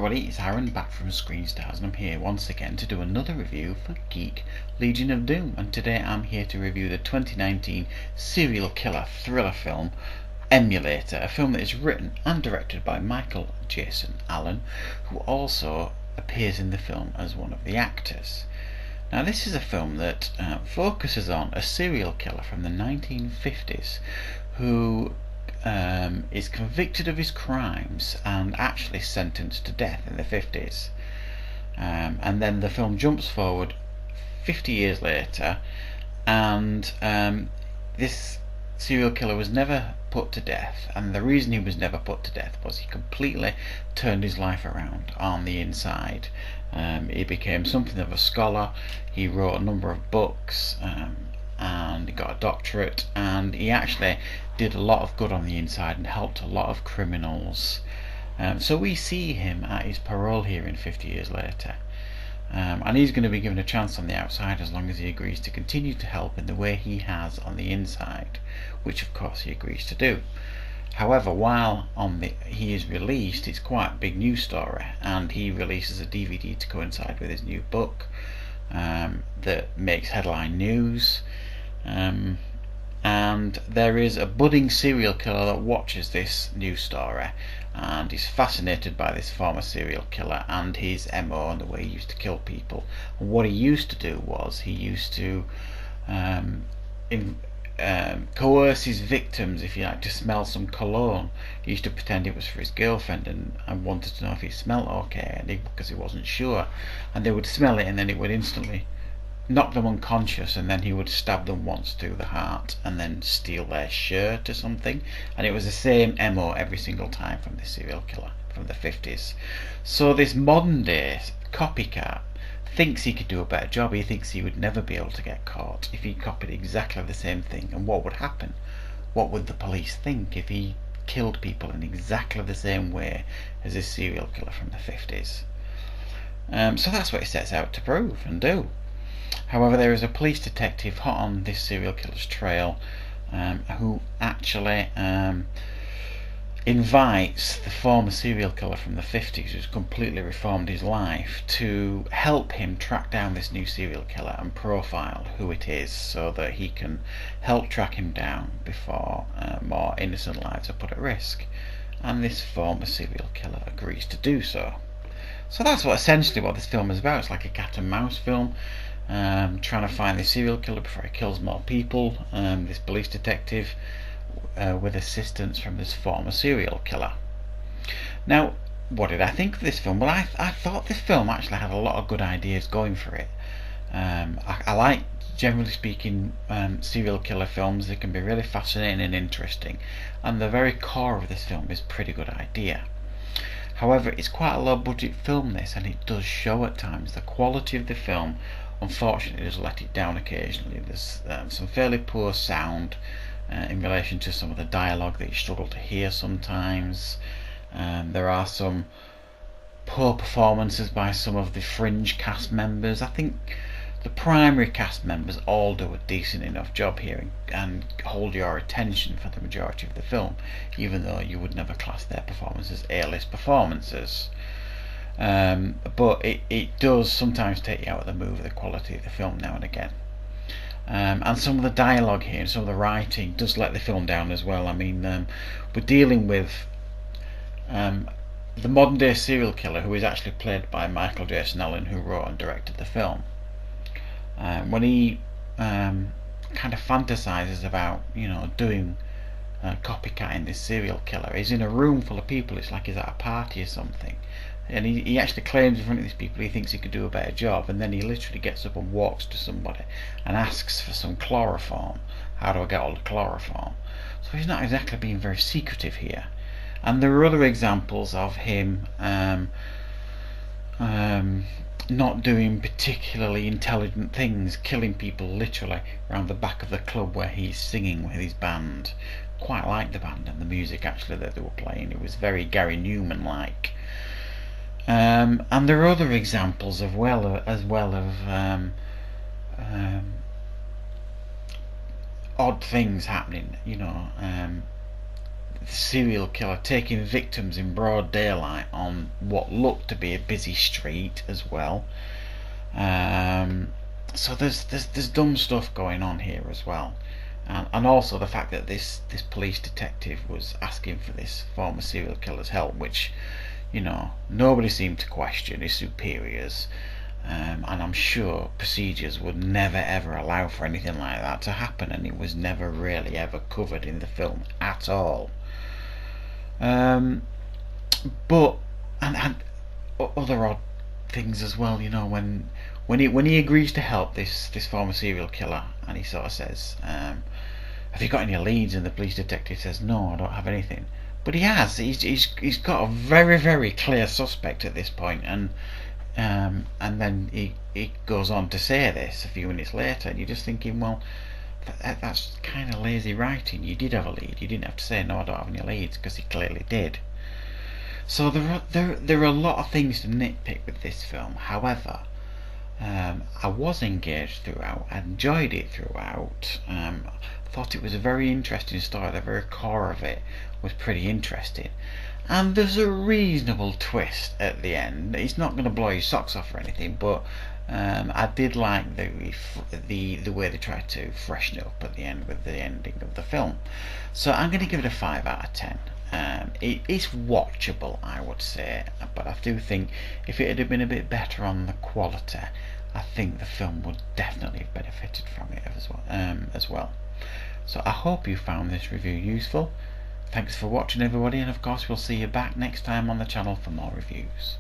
everybody, it's Aaron back from Screen Stars, and I'm here once again to do another review for Geek Legion of Doom. And today I'm here to review the 2019 serial killer thriller film Emulator, a film that is written and directed by Michael Jason Allen, who also appears in the film as one of the actors. Now this is a film that focuses on a serial killer from the 1950s who is convicted of his crimes and actually sentenced to death in the 50s. And then the film jumps forward 50 years later, and this serial killer was never put to death, and the reason he was never put to death was he completely turned his life around on the inside. He became something of a scholar. He wrote a number of books, and he got a doctorate, and he actually did a lot of good on the inside and helped a lot of criminals. So we see him at his parole hearing 50 years later, and he's going to be given a chance on the outside as long as he agrees to continue to help in the way he has on the inside, which of course he agrees to do. However, while he is released, it's quite a big news story, and he releases a DVD to coincide with his new book that makes headline news. And there is a budding serial killer that watches this news story and is fascinated by this former serial killer and his MO and the way he used to kill people. And what he used to do was he used to coerce his victims, if you like, to smell some cologne. He used to pretend it was for his girlfriend and wanted to know if it smelled okay, because he wasn't sure. And they would smell it, and then it would instantly knock them unconscious, and then he would stab them once through the heart and then steal their shirt or something. And it was the same MO every single time from this serial killer from the 50s. So this modern day copycat thinks he could do a better job. He thinks he would never be able to get caught if he copied exactly the same thing. And what would happen? What would the police think if he killed people in exactly the same way as this serial killer from the 50s? So that's what he sets out to prove and do. However, there is a police detective hot on this serial killer's trail who actually invites the former serial killer from the 50s, who's completely reformed his life, to help him track down this new serial killer and profile who it is, so that he can help track him down before more innocent lives are put at risk. And this former serial killer agrees to do so. So that's essentially what this film is about. It's like a cat and mouse film, trying to find the serial killer before he kills more people. This police detective with assistance from this former serial killer. Now, what did I think of this film? Well, I thought this film actually had a lot of good ideas going for it. I like, generally speaking, serial killer films. They can be really fascinating and interesting, and the very core of this film is a pretty good idea. However, it's quite a low budget film, this, and it does show at times. The quality of the film, unfortunately, does let it down occasionally. There's some fairly poor sound in relation to some of the dialogue that you struggle to hear sometimes. There are some poor performances by some of the fringe cast members. I think the primary cast members all do a decent enough job here and hold your attention for the majority of the film, even though you would never class their performances as A-list performances. But it does sometimes take you out of the mood of the quality of the film now and again. And some of the dialogue here and some of the writing does let the film down as well. I mean, we're dealing with the modern day serial killer, who is actually played by Michael Jason Allen, who wrote and directed the film. When he kind of fantasizes about, doing copycatting this serial killer, he's in a room full of people. It's like he's at a party or something, and he actually claims in front of these people he thinks he could do a better job, and then he literally gets up and walks to somebody and asks for some chloroform. How do I get all the chloroform? So he's not exactly being very secretive here. And there are other examples of him not doing particularly intelligent things, killing people literally around the back of the club where he's singing with his band. Quite like the band and the music actually that they were playing. It was very Gary Newman-like. And there are other examples as well of odd things happening. serial killer taking victims in broad daylight on what looked to be a busy street as well. So there's dumb stuff going on here as well, and also the fact that this police detective was asking for this former serial killer's help, which, you know, nobody seemed to question his superiors, and I'm sure procedures would never ever allow for anything like that to happen, and it was never really ever covered in the film at all. But and other odd things as well, you know, when he agrees to help this former serial killer, and he sort of says, have you got any leads? And the police detective says, no, I don't have anything. But he has. He's got a very, very clear suspect at this point, and then he goes on to say this a few minutes later, and you're just thinking, well, that's kind of lazy writing. You did have a lead. You didn't have to say, no, I don't have any leads, because he clearly did. So there are a lot of things to nitpick with this film. However, I was engaged throughout. I enjoyed it throughout. Thought it was a very interesting story. The very core of it was pretty interesting, and there's a reasonable twist at the end. It's not going to blow your socks off or anything, but I did like the way they tried to freshen it up at the end with the ending of the film. So I'm going to give it a 5 out of 10. It's watchable, I would say, but I do think if it had been a bit better on the quality, I think the film would definitely have benefited from it as well. So I hope you found this review useful. Thanks for watching, everybody, and of course we'll see you back next time on the channel for more reviews.